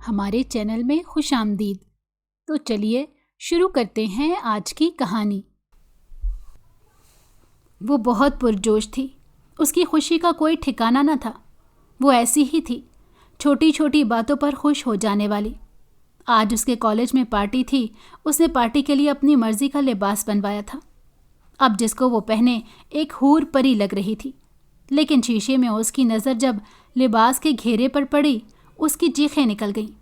ہمارے چینل میں خوش آمدید۔ تو چلیے شروع کرتے ہیں آج کی کہانی۔ وہ بہت پرجوش تھی، اس کی خوشی کا کوئی ٹھکانہ نہ تھا۔ وہ ایسی ہی تھی، چھوٹی چھوٹی باتوں پر خوش ہو جانے والی۔ آج اس کے کالج میں پارٹی تھی، اس نے پارٹی کے لیے اپنی مرضی کا لباس بنوایا تھا۔ اب جس کو وہ پہنے ایک حور پری لگ رہی تھی، لیکن شیشے میں اس کی نظر جب لباس کے گھیرے پر پڑی، اس کی چیخیں نکل گئیں۔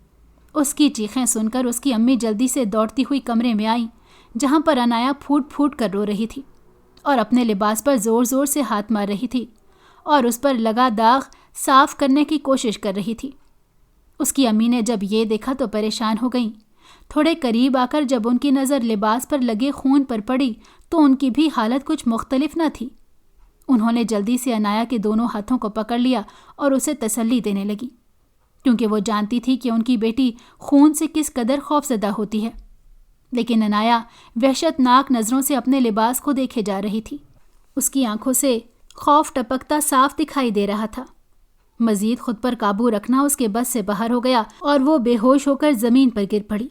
اس کی چیخیں سن کر اس کی امی جلدی سے دوڑتی ہوئی کمرے میں آئیں، جہاں پر انایا پھوٹ پھوٹ کر رو رہی تھی اور اپنے لباس پر زور زور سے ہاتھ مار رہی تھی اور اس پر لگا داغ صاف کرنے کی کوشش کر رہی تھی۔ اس کی امی نے جب یہ دیکھا تو پریشان ہو گئیں۔ تھوڑے قریب آ کر جب ان کی نظر لباس پر لگے خون پر پڑی تو ان کی بھی حالت کچھ مختلف نہ تھی۔ انہوں نے جلدی سے انایا کے دونوں ہاتھوں کو پکڑ لیا اور اسے تسلی دینے لگی، کیونکہ وہ جانتی تھی کہ ان کی بیٹی خون سے کس قدر خوفزدہ ہوتی ہے۔ لیکن انایا وحشت ناک نظروں سے اپنے لباس کو دیکھے جا رہی تھی۔ اس کی آنکھوں سے خوف ٹپکتا صاف دکھائی دے رہا تھا۔ مزید خود پر قابو رکھنا اس کے بس سے باہر ہو گیا اور وہ بے ہوش ہو کر زمین پر گر پڑی۔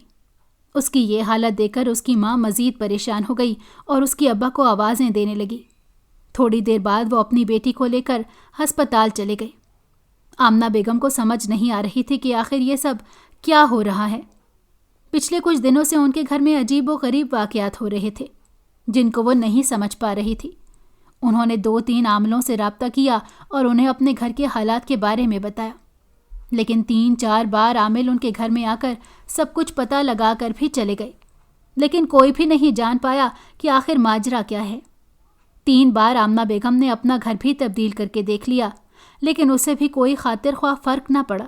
اس کی یہ حالت دیکھ کر اس کی ماں مزید پریشان ہو گئی اور اس کی ابا کو آوازیں دینے لگی۔ تھوڑی دیر بعد وہ اپنی بیٹی کو لے کر ہسپتال چلے گئے۔ آمنہ بیگم کو سمجھ نہیں آ رہی تھی کہ آخر یہ سب کیا ہو رہا ہے۔ پچھلے کچھ دنوں سے ان کے گھر میں عجیب و غریب واقعات ہو رہے تھے، جن کو وہ نہیں سمجھ پا رہی تھی۔ انہوں نے 2-3 عاملوں سے رابطہ کیا اور انہیں اپنے گھر کے حالات کے بارے میں بتایا، لیکن 3-4 بار عامل ان کے گھر میں آ کر سب کچھ پتہ لگا کر بھی چلے گئے، لیکن کوئی بھی نہیں جان پایا کہ آخر ماجرا کیا ہے۔ 3 بار آمنہ بیگم نے اپنا گھر بھی تبدیل کر کے دیکھ لیا، لیکن اسے بھی کوئی خاطر خواہ فرق نہ پڑا۔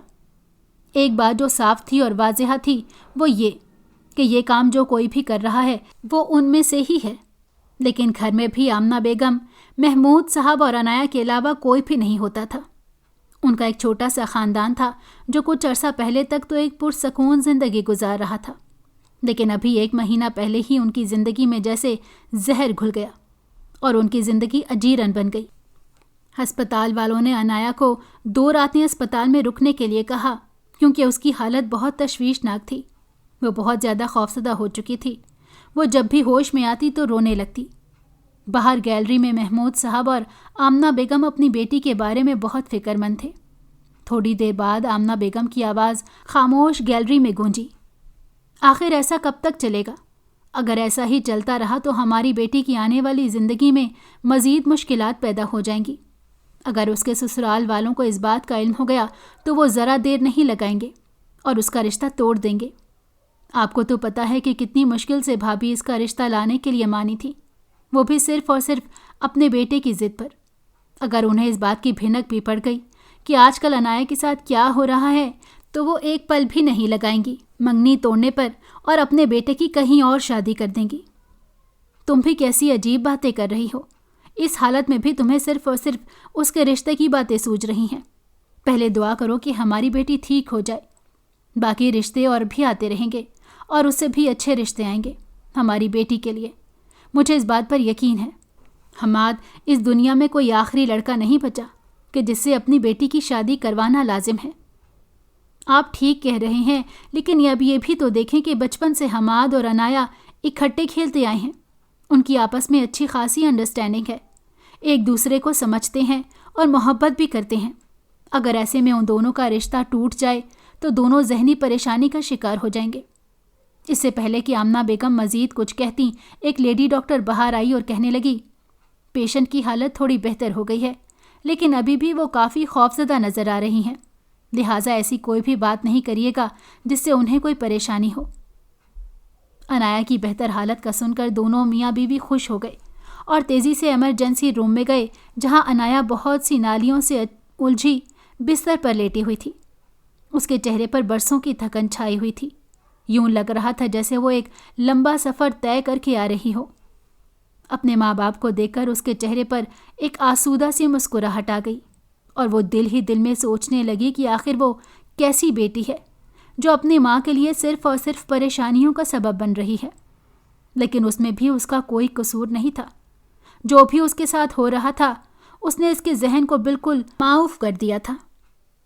ایک بات جو صاف تھی اور واضح تھی وہ یہ کہ یہ کام جو کوئی بھی کر رہا ہے وہ ان میں سے ہی ہے، لیکن گھر میں بھی آمنہ بیگم، محمود صاحب اور انایا کے علاوہ کوئی بھی نہیں ہوتا تھا۔ ان کا ایک چھوٹا سا خاندان تھا جو کچھ عرصہ پہلے تک تو ایک پرسکون زندگی گزار رہا تھا، لیکن ابھی 1 مہینہ پہلے ہی ان کی زندگی میں جیسے زہر گھل گیا اور ان کی زندگی اجیرن بن گئی۔ ہسپتال والوں نے انایا کو 2 راتیں اسپتال میں رکنے کے لیے کہا، کیونکہ اس کی حالت بہت تشویشناک تھی۔ وہ بہت زیادہ خوفزدہ ہو چکی تھی۔ وہ جب بھی ہوش میں آتی تو رونے لگتی۔ باہر گیلری میں محمود صاحب اور آمنہ بیگم اپنی بیٹی کے بارے میں بہت فکر مند تھے۔ تھوڑی دیر بعد آمنہ بیگم کی آواز خاموش گیلری میں گونجی، آخر ایسا کب تک چلے گا؟ اگر ایسا ہی چلتا رہا تو ہماری بیٹی کی آنے والی زندگی میں مزید مشکلات پیدا ہو جائیں گی۔ اگر اس کے سسرال والوں کو اس بات کا علم ہو گیا تو وہ ذرا دیر نہیں لگائیں گے اور اس کا رشتہ توڑ دیں گے۔ آپ کو تو پتہ ہے کہ کتنی مشکل سے بھابھی اس کا رشتہ لانے کے لیے مانی تھی، وہ بھی صرف اور صرف اپنے بیٹے کی ضد پر۔ اگر انہیں اس بات کی بھنک بھی پڑ گئی کہ آج کل انایا کے ساتھ کیا ہو رہا ہے تو وہ ایک پل بھی نہیں لگائیں گی منگنی توڑنے پر اور اپنے بیٹے کی کہیں اور شادی کر دیں گی۔ تم بھی کیسی عجیب باتیں کر رہی ہو، اس حالت میں بھی تمہیں صرف اور صرف اس کے رشتے کی باتیں سوچ رہی ہیں۔ پہلے دعا کرو کہ ہماری بیٹی ٹھیک ہو جائے، باقی رشتے اور بھی آتے رہیں گے اور اس سے بھی اچھے رشتے آئیں گے ہماری بیٹی کے لیے، مجھے اس بات پر یقین ہے۔ حماد اس دنیا میں کوئی آخری لڑکا نہیں بچا کہ جس سے اپنی بیٹی کی شادی کروانا لازم ہے۔ آپ ٹھیک کہہ رہے ہیں، لیکن اب یہ بھی تو دیکھیں کہ بچپن سے حماد اور انایا اکٹھے کھیلتے آئے ہیں، ان کی آپس میں اچھی خاصی انڈرسٹینڈنگ ہے، ایک دوسرے کو سمجھتے ہیں اور محبت بھی کرتے ہیں۔ اگر ایسے میں ان دونوں کا رشتہ ٹوٹ جائے تو دونوں ذہنی پریشانی کا شکار ہو جائیں گے۔ اس سے پہلے کہ آمنہ بیگم مزید کچھ کہتی، ایک لیڈی ڈاکٹر باہر آئی اور کہنے لگی، پیشنٹ کی حالت تھوڑی بہتر ہو گئی ہے، لیکن ابھی بھی وہ کافی خوفزدہ نظر آ رہی ہیں، لہٰذا ایسی کوئی بھی بات نہیں کریے گا جس سے انہیں کوئی پریشانی ہو۔ انایا کی بہتر حالت کا سن کر دونوں میاں بیوی خوش ہو گئے اور تیزی سے ایمرجنسی روم میں گئے، جہاں انایا بہت سی نالیوں سے الجھی بستر پر لیٹی ہوئی تھی۔ اس کے چہرے پر برسوں کی تھکن چھائی ہوئی تھی، یوں لگ رہا تھا جیسے وہ ایک لمبا سفر طے کر کے آ رہی ہو۔ اپنے ماں باپ کو دیکھ کر اس کے چہرے پر ایک آسودہ سی مسکراہٹ آ گئی اور وہ دل ہی دل میں سوچنے لگی کہ آخر وہ کیسی بیٹی ہے جو اپنی ماں کے لیے صرف اور صرف پریشانیوں کا سبب بن رہی ہے، لیکن اس میں بھی اس کا کوئی قصور نہیں تھا۔ جو بھی اس کے ساتھ ہو رہا تھا اس نے اس کے ذہن کو بالکل معاف کر دیا تھا۔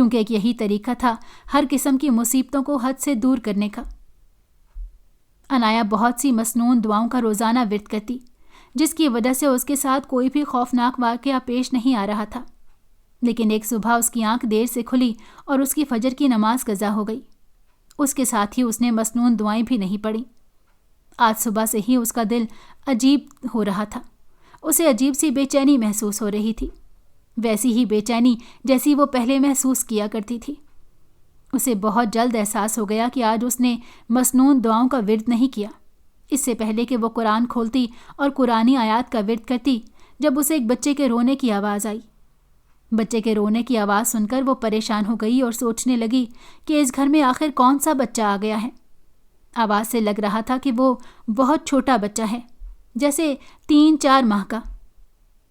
کیونکہ ایک یہی طریقہ تھا ہر قسم کی مصیبتوں کو حد سے دور کرنے کا۔ عنایا بہت سی مسنون دعاؤں کا روزانہ ورد کرتی، جس کی وجہ سے اس کے ساتھ کوئی بھی خوفناک واقعہ پیش نہیں آ رہا تھا۔ لیکن ایک صبح اس کی آنکھ دیر سے کھلی اور اس کی فجر کی نماز قضا ہو گئی۔ اس کے ساتھ ہی اس نے مسنون دعائیں بھی نہیں پڑھیں۔ آج صبح سے ہی اس کا دل عجیب ہو رہا تھا، اسے عجیب سی بے چینی محسوس ہو رہی تھی، ویسی ہی بے چینی جیسی وہ پہلے محسوس کیا کرتی تھی۔ اسے بہت جلد احساس ہو گیا کہ آج اس نے مسنون دعاؤں کا ورد نہیں کیا۔ اس سے پہلے کہ وہ قرآن کھولتی اور قرآنی آیات کا ورد کرتی، جب اسے ایک بچے کے رونے کی آواز آئی۔ بچے کے رونے کی آواز سن کر وہ پریشان ہو گئی اور سوچنے لگی کہ اس گھر میں آخر کون سا بچہ آ گیا ہے۔ آواز سے لگ رہا تھا کہ وہ بہت چھوٹا بچہ ہے، جیسے 3-4 ماہ کا۔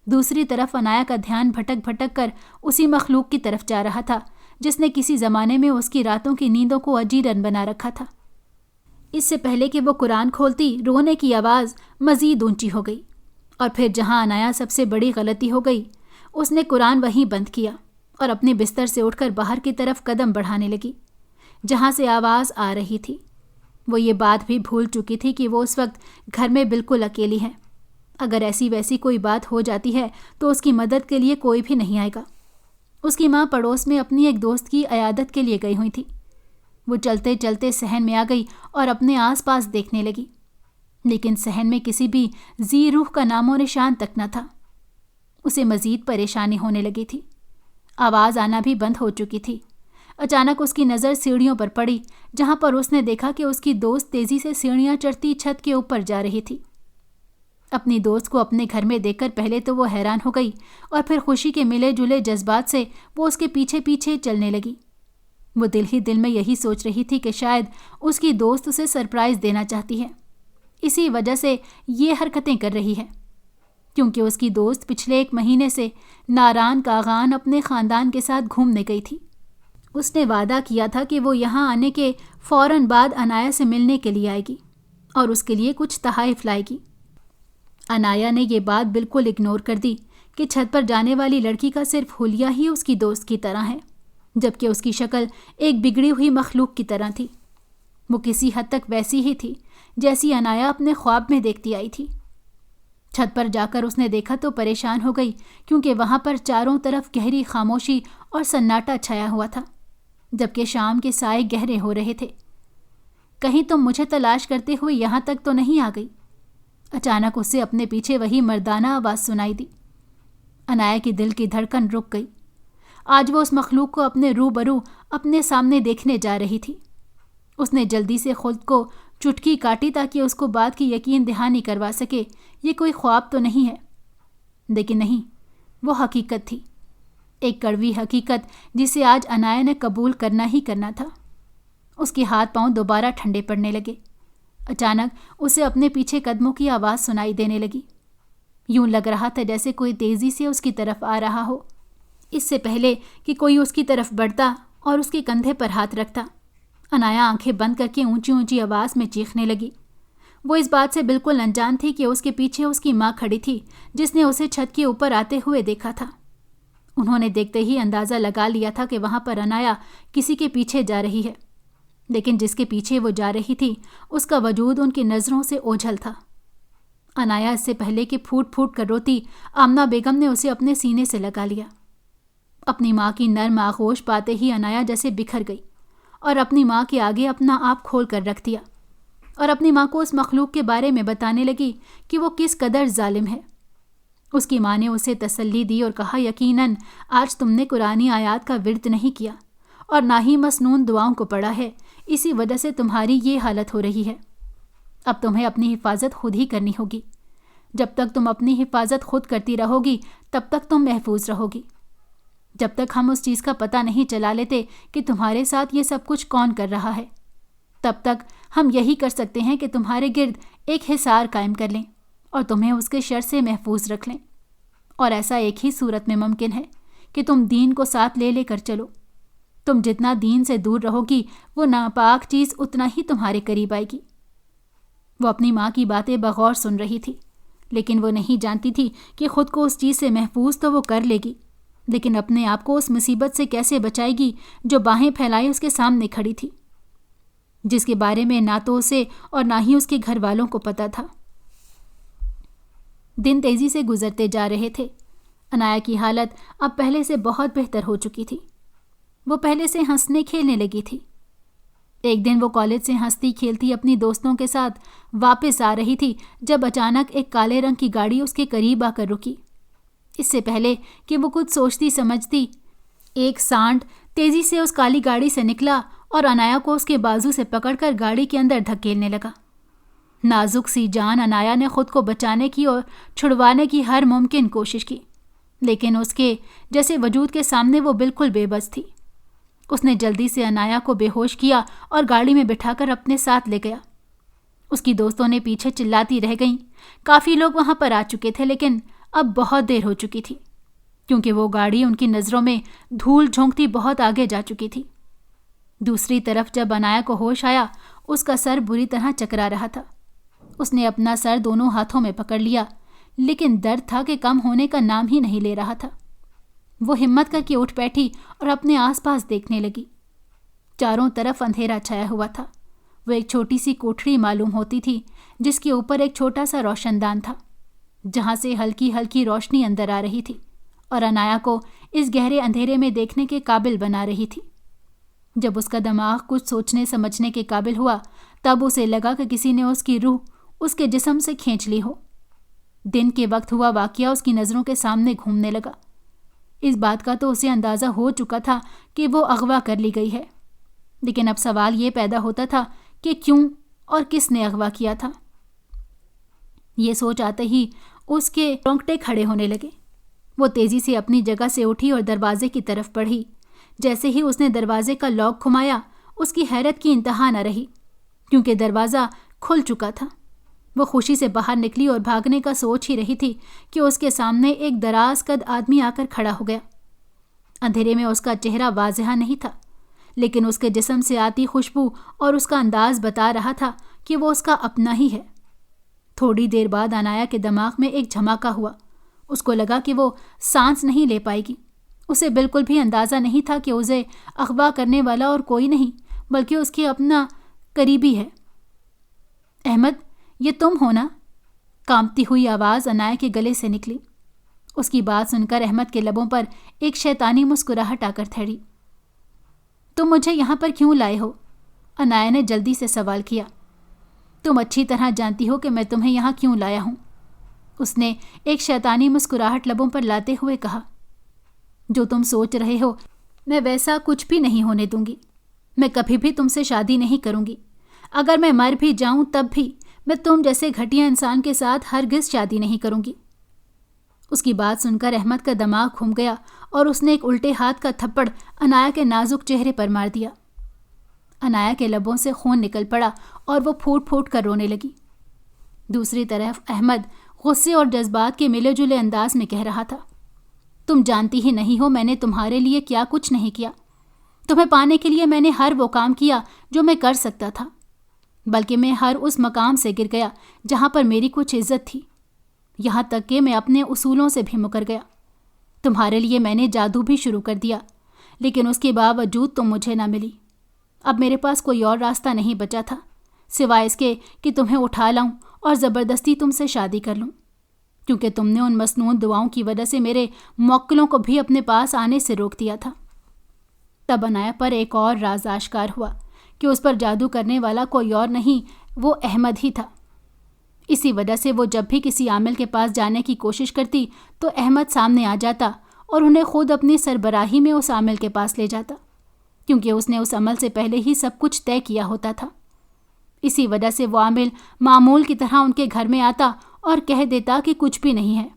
دوسری طرف عنایا کا دھیان بھٹک بھٹک کر اسی مخلوق کی طرف جا رہا تھا جس نے کسی زمانے میں اس کی راتوں کی نیندوں کو اجیرن بنا رکھا تھا۔ اس سے پہلے کہ وہ قرآن کھولتی، رونے کی آواز مزید اونچی ہو گئی، اور پھر جہاں عنایا سب سے بڑی غلطی ہو گئی، اس نے قرآن وہیں بند کیا اور اپنے بستر سے اٹھ کر باہر کی طرف قدم بڑھانے لگی جہاں سے آواز آ رہی تھی۔ وہ یہ بات بھی بھول چکی تھی کہ وہ اس وقت گھر میں بالکل اکیلی ہے۔ اگر ایسی ویسی کوئی بات ہو جاتی ہے تو اس کی مدد کے لیے کوئی بھی نہیں آئے گا۔ اس کی ماں پڑوس میں اپنی ایک دوست کی عیادت کے لیے گئی ہوئی تھی۔ وہ چلتے چلتے صحن میں آ گئی اور اپنے آس پاس دیکھنے لگی، لیکن صحن میں کسی بھی ذی روح کا نام و نشان تک نہ تھا۔ اسے مزید پریشانی ہونے لگی تھی۔ آواز آنا بھی بند ہو چکی تھی۔ اچانک اس کی نظر سیڑھیوں پر پڑی، جہاں پر اس نے دیکھا کہ اس کی دوست تیزی سے سیڑھیاں چڑھتی چھت کے اوپر جا رہی تھی۔ اپنی دوست کو اپنے گھر میں دیکھ کر پہلے تو وہ حیران ہو گئی، اور پھر خوشی کے ملے جلے جذبات سے وہ اس کے پیچھے پیچھے چلنے لگی۔ وہ دل ہی دل میں یہی سوچ رہی تھی کہ شاید اس کی دوست اسے سرپرائز دینا چاہتی ہے، اسی وجہ سے یہ حرکتیں کر رہی ہے، کیونکہ اس کی دوست پچھلے 1 مہینے سے ناران کاغان اپنے خاندان کے ساتھ گھومنے گئی تھی۔ اس نے وعدہ کیا تھا کہ وہ یہاں آنے کے فوراً بعد عنایا سے ملنے کے لیے آئے گی اور اس کے لیے کچھ تحائف لائے گی۔ عنایا نے یہ بات بالکل اگنور کر دی کہ چھت پر جانے والی لڑکی کا صرف حلیہ ہی اس کی دوست کی طرح ہے، جبکہ اس کی شکل ایک بگڑی ہوئی مخلوق کی طرح تھی۔ وہ کسی حد تک ویسی ہی تھی جیسی عنایا اپنے خواب میں دیکھتی آئی تھی۔ چھت پر جا کر اس نے دیکھا تو پریشان ہو گئی، کیونکہ وہاں پر چاروں طرف گہری خاموشی اور سناٹا چھایا ہوا تھا، جبکہ شام کے سائے گہرے ہو رہے تھے۔ کہیں تم مجھے تلاش کرتے ہوئے یہاں تک تو نہیں آ گئی؟ اچانک اسے اپنے پیچھے وہی مردانہ آواز سنائی دی۔ عنایا کی دل کی دھڑکن رک گئی۔ آج وہ اس مخلوق کو اپنے روبرو اپنے سامنے دیکھنے جا رہی تھی۔ اس نے جلدی سے خود کو چٹکی کاٹی تاکہ اس کو بات کی یقین دہانی کروا سکے یہ کوئی خواب تو نہیں ہے، لیکن نہیں، وہ حقیقت تھی، ایک کڑوی حقیقت جسے آج عنایا نے قبول کرنا ہی کرنا تھا۔ اس کے ہاتھ پاؤں دوبارہ ٹھنڈے پڑنے لگے۔ اچانک اسے اپنے پیچھے قدموں کی آواز سنائی دینے لگی۔ یوں لگ رہا تھا جیسے کوئی تیزی سے اس کی طرف آ رہا ہو۔ اس سے پہلے کہ کوئی اس کی طرف بڑھتا اور اس کے کندھے پر ہاتھ رکھتا، عنایا آنکھیں بند کر کے اونچی اونچی آواز میں چیخنے لگی۔ وہ اس بات سے بالکل انجان تھی کہ اس کے پیچھے اس کی ماں کھڑی تھی، جس نے اسے چھت کے اوپر آتے ہوئے دیکھا تھا۔ انہوں نے دیکھتے ہی اندازہ لگا لیا تھا کہ وہاں پر عنایا کسی کے پیچھے جا رہی ہے، لیکن جس کے پیچھے وہ جا رہی تھی اس کا وجود ان کی نظروں سے اوجھل تھا۔ عنایا اس سے پہلے کہ پھوٹ پھوٹ کر روتی، آمنہ بیگم نے اسے اپنے سینے سے لگا لیا۔ اپنی ماں کی نرم آغوش پاتے ہی عنایا جیسے بکھر گئی اور اپنی ماں کے آگے اپنا آپ کھول کر رکھ دیا، اور اپنی ماں کو اس مخلوق کے بارے میں بتانے لگی کہ وہ کس قدر ظالم ہے۔ اس کی ماں نے اسے تسلی دی اور کہا، یقیناً آج تم نے قرآنی آیات کا ورد نہیں کیا اور نہ ہی مسنون دعاؤں کو پڑھا ہے، اسی وجہ سے تمہاری یہ حالت ہو رہی ہے۔ اب تمہیں اپنی حفاظت خود ہی کرنی ہوگی۔ جب تک تم اپنی حفاظت خود کرتی رہو گی تب تک تم محفوظ رہو گی۔ جب تک ہم اس چیز کا پتہ نہیں چلا لیتے کہ تمہارے ساتھ یہ سب کچھ کون کر رہا ہے، تب تک ہم یہی کر سکتے ہیں کہ تمہارے گرد ایک حصار قائم کر لیں اور تمہیں اس کے شر سے محفوظ رکھ لیں، اور ایسا ایک ہی صورت میں ممکن ہے کہ تم دین کو ساتھ لے لے کر چلو۔ تم جتنا دین سے دور رہو گی وہ ناپاک چیز اتنا ہی تمہارے قریب آئے گی۔ وہ اپنی ماں کی باتیں بغور سن رہی تھی، لیکن وہ نہیں جانتی تھی کہ خود کو اس چیز سے محفوظ تو وہ کر لے گی، لیکن اپنے آپ کو اس مصیبت سے کیسے بچائے گی جو باہیں پھیلائے اس کے سامنے کھڑی تھی، جس کے بارے میں نہ تو اسے اور نہ ہی اس کے گھر والوں کو پتا تھا۔ دن تیزی سے گزرتے جا رہے تھے۔ انایا کی حالت اب پہلے سے بہت بہتر ہو چکی تھی۔ وہ پہلے سے ہنسنے کھیلنے لگی تھی۔ ایک دن وہ کالج سے ہنستی کھیلتی اپنی دوستوں کے ساتھ واپس آ رہی تھی جب اچانک ایک کالے رنگ کی گاڑی اس کے قریب آ کر رکی۔ اس سے پہلے کہ وہ کچھ سوچتی سمجھتی، ایک سانڈ تیزی سے اس کالی گاڑی سے نکلا اور انایا کو اس کے بازو سے پکڑ کر گاڑی کے اندر دھکیلنے لگا۔ نازک سی جان انایا نے خود کو بچانے کی اور چھڑوانے کی ہر ممکن کوشش کی، لیکن اس کے جیسے وجود کے سامنے وہ بالکل بے بس تھی۔ اس نے جلدی سے انایا کو بے ہوش کیا اور گاڑی میں بٹھا کر اپنے ساتھ لے گیا۔ اس کی دوستوں نے پیچھے چلاتی رہ گئیں۔ کافی لوگ وہاں پر آ چکے تھے، لیکن اب بہت دیر ہو چکی تھی کیونکہ وہ گاڑی ان کی نظروں میں دھول جھونکتی بہت آگے جا چکی تھی۔ دوسری طرف جب انایا کو ہوش آیا، اس کا سر بری طرح چکرا رہا تھا۔ اس نے اپنا سر دونوں ہاتھوں میں پکڑ لیا، لیکن درد تھا کہ کم ہونے کا نام ہی نہیں لے رہا تھا۔ وہ ہمت کر کے اٹھ بیٹھی اور اپنے آس پاس دیکھنے لگی۔ چاروں طرف اندھیرا چھایا ہوا تھا۔ وہ ایک چھوٹی سی کوٹھری معلوم ہوتی تھی جس کے اوپر ایک چھوٹا سا روشن دان تھا، جہاں سے ہلکی ہلکی روشنی اندر آ رہی تھی اور انایا کو اس گہرے اندھیرے میں دیکھنے کے قابل بنا رہی تھی۔ جب اس کا دماغ کچھ سوچنے سمجھنے کے قابل ہوا، تب اسے لگا کہ کسی نے اس کی روح اس کے جسم سے کھینچ لی ہو۔ دن کے وقت ہوا واقعہ اس کی نظروں کے سامنے گھومنے لگا۔ اس بات کا تو اسے اندازہ ہو چکا تھا کہ وہ اغوا کر لی گئی ہے، لیکن اب سوال یہ پیدا ہوتا تھا کہ کیوں اور کس نے اغوا کیا تھا۔ یہ سوچ آتے ہی اس کے رونگٹے کھڑے ہونے لگے۔ وہ تیزی سے اپنی جگہ سے اٹھی اور دروازے کی طرف بڑھی۔ جیسے ہی اس نے دروازے کا لاک گھمایا، اس کی حیرت کی انتہا نہ رہی کیونکہ دروازہ کھل چکا تھا۔ وہ خوشی سے باہر نکلی اور بھاگنے کا سوچ ہی رہی تھی کہ اس کے سامنے ایک دراز قد آدمی آ کر کھڑا ہو گیا۔ اندھیرے میں اس کا چہرہ واضح نہیں تھا، لیکن اس کے جسم سے آتی خوشبو اور اس کا انداز بتا رہا تھا کہ وہ اس کا اپنا ہی ہے۔ تھوڑی دیر بعد انایا کے دماغ میں ایک جھماکا ہوا۔ اس کو لگا کہ وہ سانس نہیں لے پائے گی۔ اسے بالکل بھی اندازہ نہیں تھا کہ اسے اغوا کرنے والا اور کوئی نہیں بلکہ اس کے اپنا قریبی ہے۔ احمد، یہ تم ہو نا؟ کانپتی ہوئی آواز انایا کے گلے سے نکلی۔ اس کی بات سن کر احمد کے لبوں پر ایک شیطانی مسکراہٹ آ کر ٹھہری۔ تم مجھے یہاں پر کیوں لائے ہو؟ انایا نے جلدی سے سوال کیا۔ تم اچھی طرح جانتی ہو کہ میں تمہیں یہاں کیوں لایا ہوں، اس نے ایک شیطانی مسکراہٹ لبوں پر لاتے ہوئے کہا۔ جو تم سوچ رہے ہو میں ویسا کچھ بھی نہیں ہونے دوں گی۔ میں کبھی بھی تم سے شادی نہیں کروں گی۔ اگر میں مر بھی جاؤں تب بھی میں تم جیسے گھٹیا انسان کے ساتھ ہرگز شادی نہیں کروں گی۔ اس کی بات سن کر احمد کا دماغ گھوم گیا اور اس نے ایک الٹے ہاتھ کا تھپڑ انایا کے نازک چہرے پر مار دیا۔ انایا کے لبوں سے خون نکل پڑا اور وہ پھوٹ پھوٹ کر رونے لگی۔ دوسری طرف احمد غصے اور جذبات کے ملے جلے انداز میں کہہ رہا تھا، تم جانتی ہی نہیں ہو میں نے تمہارے لیے کیا کچھ نہیں کیا۔ تمہیں پانے کے لیے میں نے ہر وہ کام کیا جو میں کر سکتا تھا، بلکہ میں ہر اس مقام سے گر گیا جہاں پر میری کچھ عزت تھی، یہاں تک کہ میں اپنے اصولوں سے بھی مکر گیا۔ تمہارے لیے میں نے جادو بھی شروع کر دیا، لیکن اس کے باوجود تم مجھے نہ ملی۔ اب میرے پاس کوئی اور راستہ نہیں بچا تھا سوائے اس کے کہ تمہیں اٹھا لاؤں اور زبردستی تم سے شادی کر لوں، کیونکہ تم نے ان مسنون دعاؤں کی وجہ سے میرے موکلوں کو بھی اپنے پاس آنے سے روک دیا تھا۔ تب انایا پر ایک اور راز آشکار ہوا کہ اس پر جادو کرنے والا کوئی اور نہیں، وہ احمد ہی تھا۔ اسی وجہ سے وہ جب بھی کسی عامل کے پاس جانے کی کوشش کرتی تو احمد سامنے آ جاتا اور انہیں خود اپنی سربراہی میں اس عامل کے پاس لے جاتا، کیونکہ اس نے اس عمل سے پہلے ہی سب کچھ طے کیا ہوتا تھا۔ اسی وجہ سے وہ عامل معمول کی طرح ان کے گھر میں آتا اور کہہ دیتا کہ کچھ بھی نہیں ہے۔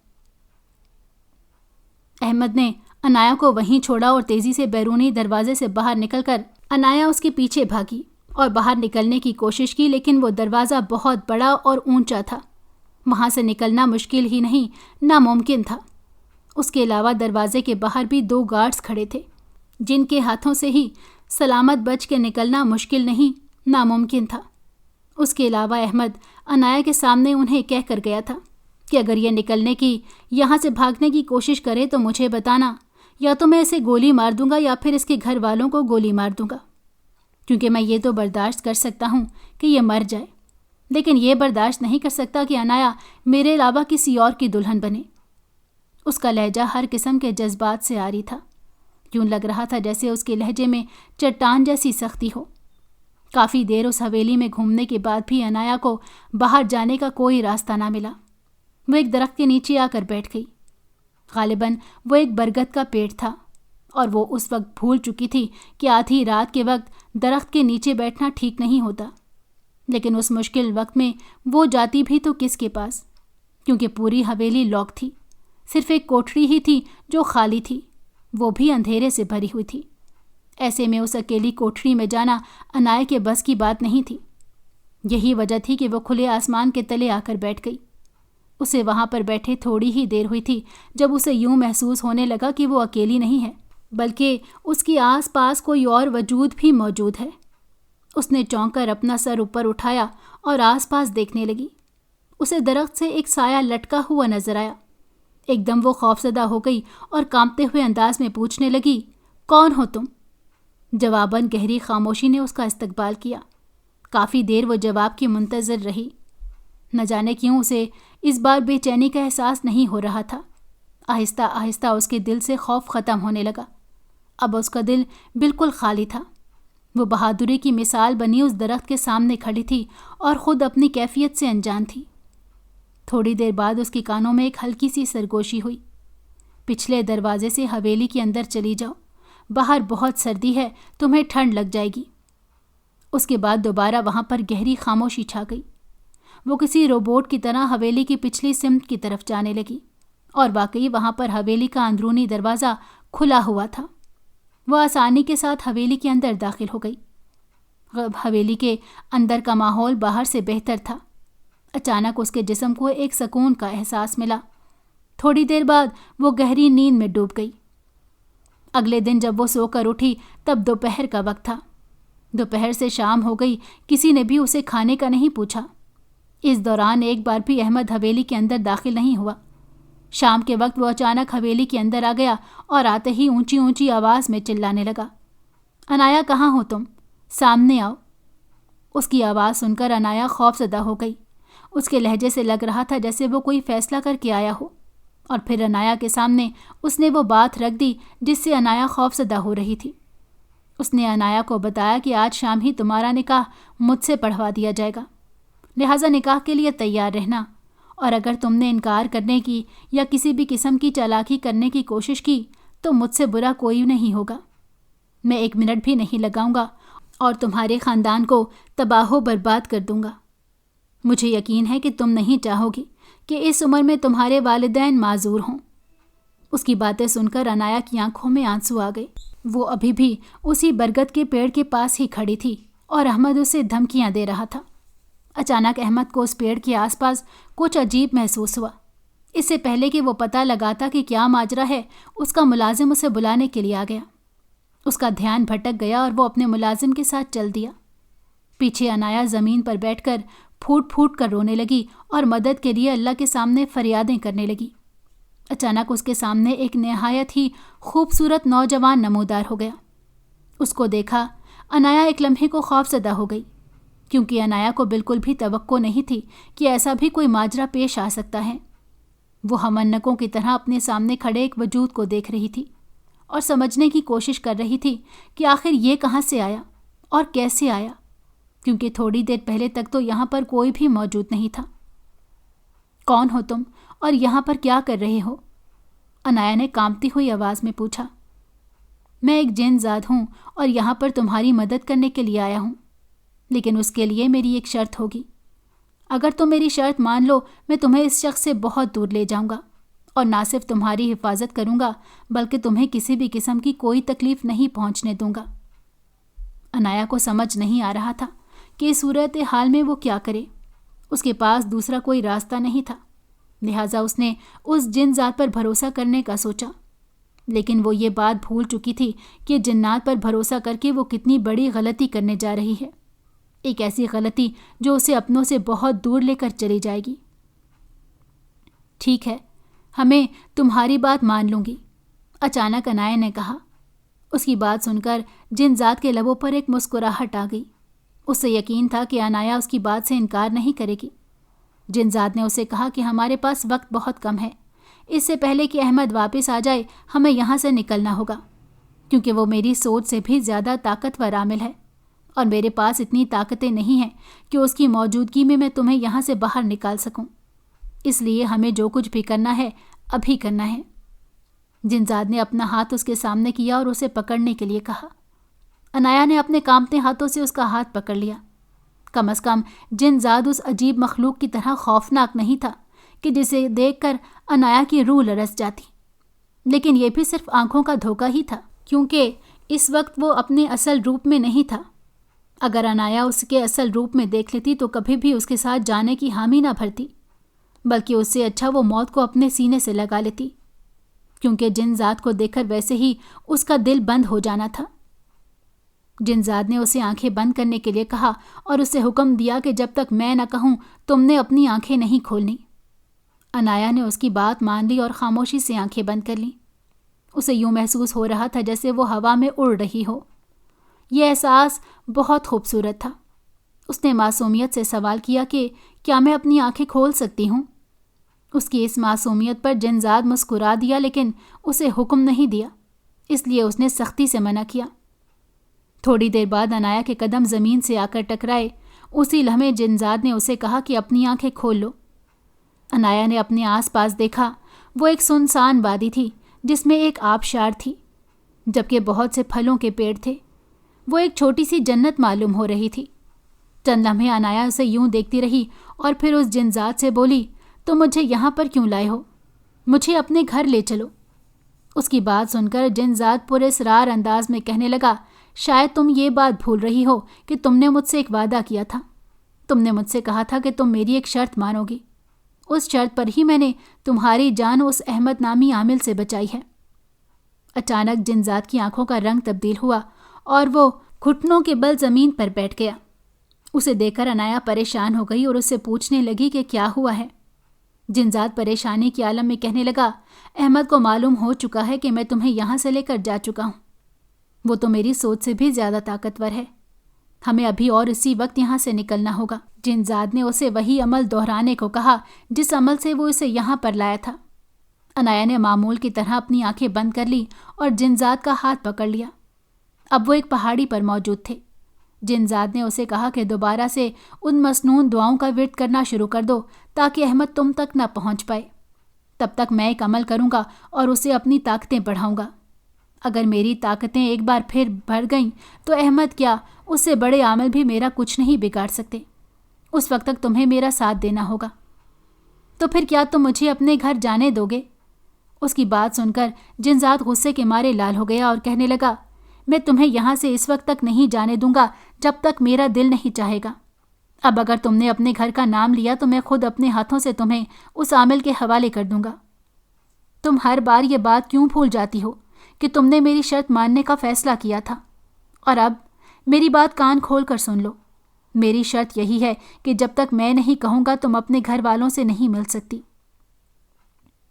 احمد نے انایا کو وہیں چھوڑا اور تیزی سے بیرونی دروازے سے باہر نکل کر انایا اس کے پیچھے بھاگی اور باہر نکلنے کی کوشش کی، لیکن وہ دروازہ بہت بڑا اور اونچا تھا۔ وہاں سے نکلنا مشکل ہی نہیں، ناممکن تھا۔ اس کے علاوہ دروازے کے باہر بھی 2 گارڈز کھڑے تھے جن کے ہاتھوں سے ہی سلامت بچ کے نکلنا مشکل نہیں، ناممکن تھا۔ اس کے علاوہ احمد انایا کے سامنے انہیں کہہ کر گیا تھا کہ اگر یہ نکلنے کی، یہاں سے بھاگنے کی کوشش کرے تو مجھے بتانا یا تو میں اسے گولی مار دوں گا یا پھر اس کے گھر والوں کو گولی مار دوں گا، کیونکہ میں یہ تو برداشت کر سکتا ہوں کہ یہ مر جائے، لیکن یہ برداشت نہیں کر سکتا کہ عنایا میرے علاوہ کسی اور کی دلہن بنے۔ اس کا لہجہ ہر قسم کے جذبات سے عاری تھا، یوں لگ رہا تھا جیسے اس کے لہجے میں چٹان جیسی سختی ہو۔ کافی دیر اس حویلی میں گھومنے کے بعد بھی عنایا کو باہر جانے کا کوئی راستہ نہ ملا۔ وہ ایک درخت کے نیچے آ کر بیٹھ گئی۔ غالباً وہ ایک برگد کا پیڑ تھا، اور وہ اس وقت بھول چکی تھی کہ آدھی رات کے وقت درخت کے نیچے بیٹھنا ٹھیک نہیں ہوتا، لیکن اس مشکل وقت میں وہ جاتی بھی تو کس کے پاس، کیونکہ پوری حویلی لاک تھی۔ صرف ایک کوٹھری ہی تھی جو خالی تھی، وہ بھی اندھیرے سے بھری ہوئی تھی۔ ایسے میں اس اکیلی کوٹھری میں جانا عنایا کے بس کی بات نہیں تھی۔ یہی وجہ تھی کہ وہ کھلے آسمان کے تلے آ کر بیٹھ گئی۔ اسے وہاں پر بیٹھے تھوڑی ہی دیر ہوئی تھی جب اسے یوں محسوس ہونے لگا کہ وہ اکیلی نہیں ہے، بلکہ اس کے آس پاس کوئی اور وجود بھی موجود ہے۔ اس نے چونک کر اپنا سر اوپر اٹھایا اور آس پاس دیکھنے لگی۔ اسے درخت سے ایک سایہ لٹکا ہوا نظر آیا۔ ایک دم وہ خوفزدہ ہو گئی اور کانپتے ہوئے انداز میں پوچھنے لگی، کون ہو تم؟ جواباً گہری خاموشی نے اس کا استقبال کیا۔ کافی دیر وہ جواب کی منتظر رہی۔ نہ جانے کیوں اسے اس بار بے چینی کا احساس نہیں ہو رہا تھا۔ آہستہ آہستہ اس کے دل سے خوف ختم ہونے لگا۔ اب اس کا دل بالکل خالی تھا۔ وہ بہادری کی مثال بنی اس درخت کے سامنے کھڑی تھی اور خود اپنی کیفیت سے انجان تھی۔ تھوڑی دیر بعد اس کے کانوں میں ایک ہلکی سی سرگوشی ہوئی، پچھلے دروازے سے حویلی کے اندر چلی جاؤ، باہر بہت سردی ہے، تمہیں ٹھنڈ لگ جائے گی۔ اس کے بعد دوبارہ وہاں پر گہری خاموشی چھا گئی۔ وہ کسی روبوٹ کی طرح حویلی کی پچھلی سمت کی طرف جانے لگی، اور واقعی وہاں پر حویلی کا اندرونی دروازہ کھلا ہوا تھا۔ وہ آسانی کے ساتھ حویلی کے اندر داخل ہو گئی۔ حویلی کے اندر کا ماحول باہر سے بہتر تھا۔ اچانک اس کے جسم کو ایک سکون کا احساس ملا۔ تھوڑی دیر بعد وہ گہری نیند میں ڈوب گئی۔ اگلے دن جب وہ سو کر اٹھی تب دوپہر کا وقت تھا۔ دوپہر سے شام ہو گئی، کسی نے بھی اسے کھانے کا نہیں پوچھا۔ اس دوران ایک بار بھی احمد حویلی کے اندر داخل نہیں ہوا۔ شام کے وقت وہ اچانک حویلی کے اندر آ گیا اور آتے ہی اونچی اونچی آواز میں چلانے لگا، عنایا کہاں ہو تم؟ سامنے آؤ۔ اس کی آواز سن کر عنایا خوفزدہ ہو گئی۔ اس کے لہجے سے لگ رہا تھا جیسے وہ کوئی فیصلہ کر کے آیا ہو، اور پھر عنایا کے سامنے اس نے وہ بات رکھ دی جس سے عنایا خوفزدہ ہو رہی تھی۔ اس نے عنایا کو بتایا کہ آج شام ہی تمہارا نکاح مجھ سے پڑھوا دیا جائے گا، لہٰذا نکاح کے لیے تیار رہنا، اور اگر تم نے انکار کرنے کی یا کسی بھی قسم کی چالاکی کرنے کی کوشش کی تو مجھ سے برا کوئی نہیں ہوگا۔ میں 1 منٹ بھی نہیں لگاؤں گا اور تمہارے خاندان کو تباہ و برباد کر دوں گا۔ مجھے یقین ہے کہ تم نہیں چاہو گی کہ اس عمر میں تمہارے والدین معذور ہوں۔ اس کی باتیں سن کر عنایا کی آنکھوں میں آنسو آ گئے۔ وہ ابھی بھی اسی برگد کے پیڑ کے پاس ہی کھڑی تھی اور احمد اسے دھمکیاں دے رہا تھا۔ اچانک احمد کو اس پیڑ کے آس پاس کچھ عجیب محسوس ہوا۔ اس سے پہلے کہ وہ پتہ لگاتا کہ کیا ماجرا ہے، اس کا ملازم اسے بلانے کے لیے آ گیا۔ اس کا دھیان بھٹک گیا اور وہ اپنے ملازم کے ساتھ چل دیا۔ پیچھے عنایا زمین پر بیٹھ کر پھوٹ پھوٹ کر رونے لگی اور مدد کے لیے اللہ کے سامنے فریادیں کرنے لگی۔ اچانک اس کے سامنے ایک نہایت ہی خوبصورت نوجوان نمودار ہو گیا۔ اس کو دیکھا عنایا ایک لمحے کو خوفزدہ ہو گئی، کیونکہ عنایا کو بالکل بھی توقع نہیں تھی کہ ایسا بھی کوئی ماجرا پیش آ سکتا ہے۔ وہ ہمنکوں کی طرح اپنے سامنے کھڑے ایک وجود کو دیکھ رہی تھی اور سمجھنے کی کوشش کر رہی تھی کہ آخر یہ کہاں سے آیا اور کیسے آیا، کیونکہ تھوڑی دیر پہلے تک تو یہاں پر کوئی بھی موجود نہیں تھا۔ کون ہو تم اور یہاں پر کیا کر رہے ہو؟ عنایا نے کانپتی ہوئی آواز میں پوچھا۔ میں ایک جن زاد ہوں اور یہاں پر تمہاری مدد کرنے کے لیے آیا ہوں، لیکن اس کے لیے میری ایک شرط ہوگی۔ اگر تم میری شرط مان لو میں تمہیں اس شخص سے بہت دور لے جاؤں گا اور نہ صرف تمہاری حفاظت کروں گا بلکہ تمہیں کسی بھی قسم کی کوئی تکلیف نہیں پہنچنے دوں گا۔ عنایا کو سمجھ نہیں آ رہا تھا کہ اس صورت حال میں وہ کیا کرے۔ اس کے پاس دوسرا کوئی راستہ نہیں تھا، لہٰذا اس نے اس جن ذات پر بھروسہ کرنے کا سوچا، لیکن وہ یہ بات بھول چکی تھی کہ جنات پر بھروسہ کر کے وہ کتنی بڑی غلطی کرنے جا رہی ہے، ایک ایسی غلطی جو اسے اپنوں سے بہت دور لے کر چلی جائے گی۔ ٹھیک ہے، ہمیں تمہاری بات مان لوں گی، اچانک عنایہ نے کہا۔ اس کی بات سن کر جنزاد کے لبوں پر ایک مسکراہٹ آ گئی۔ اسے یقین تھا کہ عنایہ اس کی بات سے انکار نہیں کرے گی۔ جنزاد نے اسے کہا کہ ہمارے پاس وقت بہت کم ہے، اس سے پہلے کہ احمد واپس آ جائے ہمیں یہاں سے نکلنا ہوگا، کیونکہ وہ میری سوچ سے بھی زیادہ طاقتور عامل ہے اور میرے پاس اتنی طاقتیں نہیں ہیں کہ اس کی موجودگی میں تمہیں یہاں سے باہر نکال سکوں۔ اس لیے ہمیں جو کچھ بھی کرنا ہے ابھی کرنا ہے۔ جنزاد نے اپنا ہاتھ اس کے سامنے کیا اور اسے پکڑنے کے لیے کہا۔ عنایہ نے اپنے کانپتے ہاتھوں سے اس کا ہاتھ پکڑ لیا۔ کم از کم جنزاد اس عجیب مخلوق کی طرح خوفناک نہیں تھا کہ جسے دیکھ کر عنایہ کی روح لرز جاتی، لیکن یہ بھی صرف آنکھوں کا دھوکہ ہی تھا، کیونکہ اس وقت وہ اپنے اصل روپ میں نہیں تھا۔ اگر عنایہ اس کے اصل روپ میں دیکھ لیتی تو کبھی بھی اس کے ساتھ جانے کی حامی نہ بھرتی، بلکہ اس سے اچھا وہ موت کو اپنے سینے سے لگا لیتی، کیونکہ جنزاد کو دیکھ کر ویسے ہی اس کا دل بند ہو جانا تھا۔ جنزاد نے اسے آنکھیں بند کرنے کے لیے کہا اور اسے حکم دیا کہ جب تک میں نہ کہوں تم نے اپنی آنکھیں نہیں کھولنی۔ عنایہ نے اس کی بات مان لی اور خاموشی سے آنکھیں بند کر لیں۔ اسے یوں محسوس ہو رہا تھا جیسے وہ ہوا میں اڑ رہی ہو۔ یہ احساس بہت خوبصورت تھا۔ اس نے معصومیت سے سوال کیا کہ کیا میں اپنی آنکھیں کھول سکتی ہوں؟ اس کی اس معصومیت پر جنزاد مسکرا دیا، لیکن اسے حکم نہیں دیا، اس لیے اس نے سختی سے منع کیا۔ تھوڑی دیر بعد عنایہ کے قدم زمین سے آ کر ٹکرائے۔ اسی لمحے جنزاد نے اسے کہا کہ اپنی آنکھیں کھول لو۔ عنایہ نے اپنے آس پاس دیکھا۔ وہ ایک سنسان وادی تھی جس میں ایک آبشار تھی، جبکہ بہت سے پھلوں کے پیڑ تھے۔ وہ ایک چھوٹی سی جنت معلوم ہو رہی تھی۔ چند لمحے عنایہ اسے یوں دیکھتی رہی اور پھر اس جنزاد سے بولی، تم مجھے یہاں پر کیوں لائے ہو؟ مجھے اپنے گھر لے چلو۔ اس کی بات سن کر جنزاد پراسرار انداز میں کہنے لگا، شاید تم یہ بات بھول رہی ہو کہ تم نے مجھ سے ایک وعدہ کیا تھا۔ تم نے مجھ سے کہا تھا کہ تم میری ایک شرط مانو گی۔ اس شرط پر ہی میں نے تمہاری جان اس احمد نامی عامل سے بچائی ہے۔ اچانک جنزاد کی آنکھوں کا رنگ تبدیل ہوا اور وہ گھٹنوں کے بل زمین پر بیٹھ گیا۔ اسے دیکھ کر عنایہ پریشان ہو گئی اور اس سے پوچھنے لگی کہ کیا ہوا ہے۔ جنزاد پریشانی کے عالم میں کہنے لگا، احمد کو معلوم ہو چکا ہے کہ میں تمہیں یہاں سے لے کر جا چکا ہوں۔ وہ تو میری سوچ سے بھی زیادہ طاقتور ہے۔ ہمیں ابھی اور اسی وقت یہاں سے نکلنا ہوگا۔ جنزاد نے اسے وہی عمل دہرانے کو کہا جس عمل سے وہ اسے یہاں پر لایا تھا۔ عنایہ نے معمول کی طرح اپنی آنکھیں بند کر لی اور جنزاد کا ہاتھ پکڑ لیا۔ اب وہ ایک پہاڑی پر موجود تھے۔ جنزاد نے اسے کہا کہ دوبارہ سے ان مسنون دعاؤں کا ورد کرنا شروع کر دو تاکہ احمد تم تک نہ پہنچ پائے۔ تب تک میں ایک عمل کروں گا اور اسے اپنی طاقتیں بڑھاؤں گا۔ اگر میری طاقتیں ایک بار پھر بڑھ گئیں تو احمد کیا، اس سے بڑے عامل بھی میرا کچھ نہیں بگاڑ سکتے۔ اس وقت تک تمہیں میرا ساتھ دینا ہوگا۔ تو پھر کیا تم مجھے اپنے گھر جانے دو گے؟ اس کی بات سن کر جنزاد غصے کے مارے لال ہو گیا اور کہنے لگا، میں تمہیں یہاں سے اس وقت تک نہیں جانے دوں گا جب تک میرا دل نہیں چاہے گا۔ اب اگر تم نے اپنے گھر کا نام لیا تو میں خود اپنے ہاتھوں سے تمہیں اس عامل کے حوالے کر دوں گا۔ تم ہر بار یہ بات کیوں بھول جاتی ہو کہ تم نے میری شرط ماننے کا فیصلہ کیا تھا؟ اور اب میری بات کان کھول کر سن لو۔ میری شرط یہی ہے کہ جب تک میں نہیں کہوں گا تم اپنے گھر والوں سے نہیں مل سکتی۔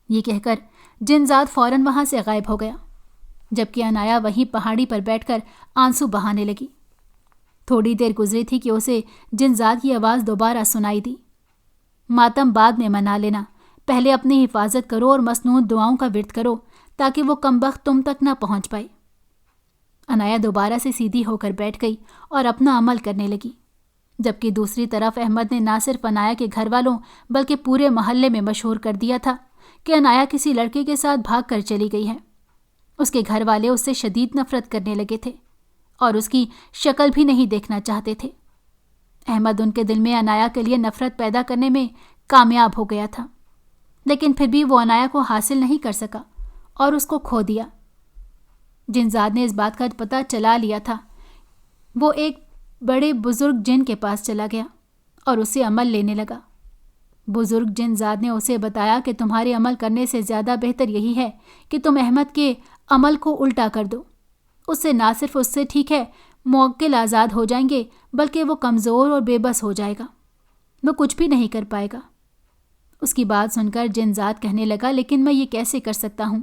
یہ کہہ کر جنزاد فوراً وہاں سے غائب ہو گیا، جبکہ عنایہ وہیں پہاڑی پر بیٹھ کر آنسو بہانے لگی۔ تھوڑی دیر گزری تھی کہ اسے جنزاد کی آواز دوبارہ سنائی دی، ماتم بعد میں منا لینا، پہلے اپنی حفاظت کرو اور مسنون دعاؤں کا ورد کرو تاکہ وہ کمبخت تم تک نہ پہنچ پائے۔ عنایہ دوبارہ سے سیدھی ہو کر بیٹھ گئی اور اپنا عمل کرنے لگی، جبکہ دوسری طرف احمد نے نہ صرف عنایہ کے گھر والوں بلکہ پورے محلے میں مشہور کر دیا تھا کہ عنایہ کسی لڑکے کے ساتھ بھاگ کر چلی گئی ہے۔ اس کے گھر والے اس سے شدید نفرت کرنے لگے تھے اور اس کی شکل بھی نہیں دیکھنا چاہتے تھے۔ احمد ان کے دل میں عنایہ کے لیے نفرت پیدا کرنے میں کامیاب ہو گیا تھا، لیکن پھر بھی وہ عنایہ کو حاصل نہیں کر سکا اور اس کو کھو دیا۔ جنزاد نے اس بات کا پتہ چلا لیا تھا۔ وہ ایک بڑے بزرگ جن کے پاس چلا گیا اور اسے عمل لینے لگا۔ بزرگ جنزاد نے اسے بتایا کہ تمہارے عمل کرنے سے زیادہ بہتر یہی ہے کہ تم احمد کے عمل کو الٹا کر دو۔ اس سے نہ صرف اس سے ٹھیک ہے موکل آزاد ہو جائیں گے، بلکہ وہ کمزور اور بے بس ہو جائے گا، وہ کچھ بھی نہیں کر پائے گا۔ اس کی بات سن کر جنزاد کہنے لگا، لیکن میں یہ کیسے کر سکتا ہوں؟